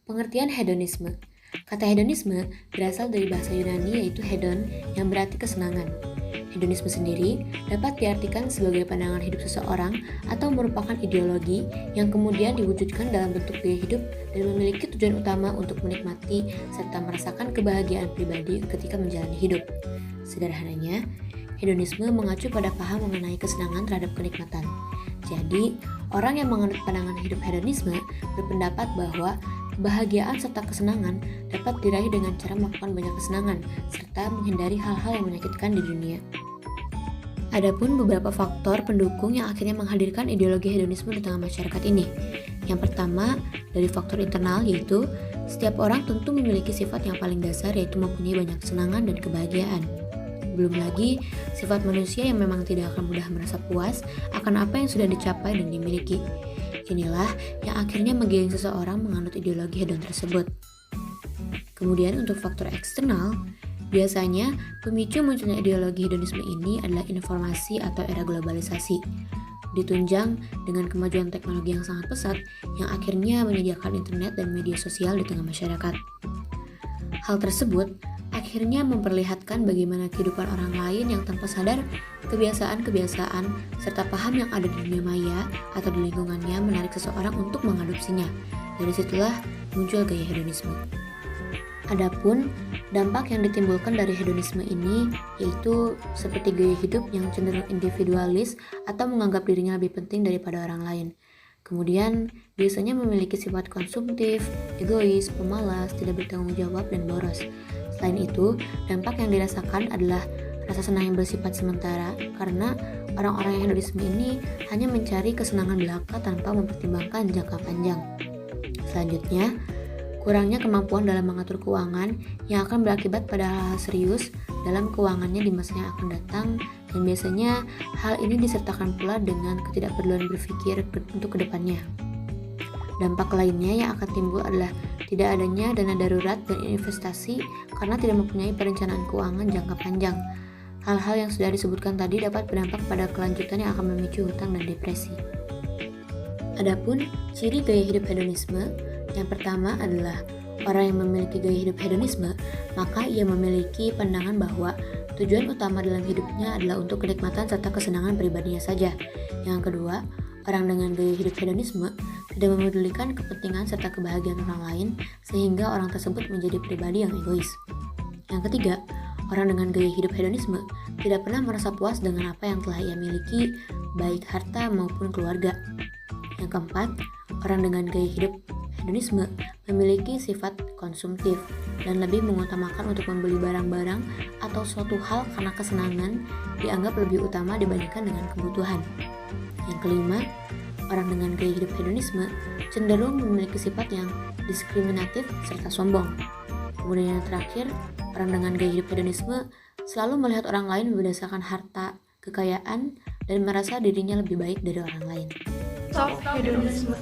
Pengertian hedonisme. Kata hedonisme berasal dari bahasa Yunani yaitu hedon yang berarti kesenangan. Hedonisme sendiri dapat diartikan sebagai pandangan hidup seseorang atau merupakan ideologi yang kemudian diwujudkan dalam bentuk gaya hidup dan memiliki tujuan utama untuk menikmati serta merasakan kebahagiaan pribadi ketika menjalani hidup. Sederhananya, hedonisme mengacu pada paham mengenai kesenangan terhadap kenikmatan. Jadi, orang yang menganut pandangan hidup hedonisme berpendapat bahwa kebahagiaan serta kesenangan dapat diraih dengan cara melakukan banyak kesenangan serta menghindari hal-hal yang menyakitkan di dunia. Adapun beberapa faktor pendukung yang akhirnya menghadirkan ideologi hedonisme di tengah masyarakat ini. Yang pertama, dari faktor internal yaitu setiap orang tentu memiliki sifat yang paling dasar yaitu mempunyai banyak kesenangan dan kebahagiaan. Belum lagi, sifat manusia yang memang tidak akan mudah merasa puas akan apa yang sudah dicapai dan dimiliki. Inilah yang akhirnya menggiring seseorang menganut ideologi hedon tersebut. Kemudian untuk faktor eksternal, biasanya pemicu munculnya ideologi hedonisme ini adalah informasi atau era globalisasi. Ditunjang dengan kemajuan teknologi yang sangat pesat yang akhirnya menyediakan internet dan media sosial di tengah masyarakat. Hal tersebut akhirnya memperlihatkan bagaimana kehidupan orang lain yang tanpa sadar kebiasaan-kebiasaan serta paham yang ada di dunia maya atau di lingkungannya menarik seseorang untuk mengadopsinya. Dari situlah muncul gaya hedonisme. Adapun dampak yang ditimbulkan dari hedonisme ini yaitu seperti gaya hidup yang cenderung individualis atau menganggap dirinya lebih penting daripada orang lain. Kemudian, biasanya memiliki sifat konsumtif, egois, pemalas, tidak bertanggung jawab, dan boros. Selain itu, dampak yang dirasakan adalah rasa senang yang bersifat sementara karena orang-orang yang hedonisme ini hanya mencari kesenangan belaka tanpa mempertimbangkan jangka panjang. Selanjutnya, kurangnya kemampuan dalam mengatur keuangan yang akan berakibat pada hal-hal serius dalam keuangannya di masa yang akan datang, dan biasanya hal ini disertakan pula dengan ketidakperluan berpikir untuk kedepannya. Dampak lainnya yang akan timbul adalah tidak adanya dana darurat dan investasi karena tidak mempunyai perencanaan keuangan jangka panjang. Hal-hal yang sudah disebutkan tadi dapat berdampak pada kelanjutan yang akan memicu hutang dan depresi. Adapun ciri gaya hidup hedonisme, yang pertama adalah orang yang memiliki gaya hidup hedonisme, maka ia memiliki pandangan bahwa tujuan utama dalam hidupnya adalah untuk kenikmatan serta kesenangan pribadinya saja. Yang kedua, orang dengan gaya hidup hedonisme tidak memedulikan kepentingan serta kebahagiaan orang lain sehingga orang tersebut menjadi pribadi yang egois. Yang ketiga, orang dengan gaya hidup hedonisme tidak pernah merasa puas dengan apa yang telah ia miliki, baik harta maupun keluarga. Yang keempat, orang dengan gaya hidup hedonisme memiliki sifat konsumtif dan lebih mengutamakan untuk membeli barang-barang atau suatu hal karena kesenangan dianggap lebih utama dibandingkan dengan kebutuhan. Yang kelima, orang dengan gaya hidup hedonisme cenderung memiliki sifat yang diskriminatif serta sombong. Kemudian yang terakhir, orang dengan gaya hidup hedonisme selalu melihat orang lain berdasarkan harta, kekayaan, dan merasa dirinya lebih baik dari orang lain. Stop hedonisme.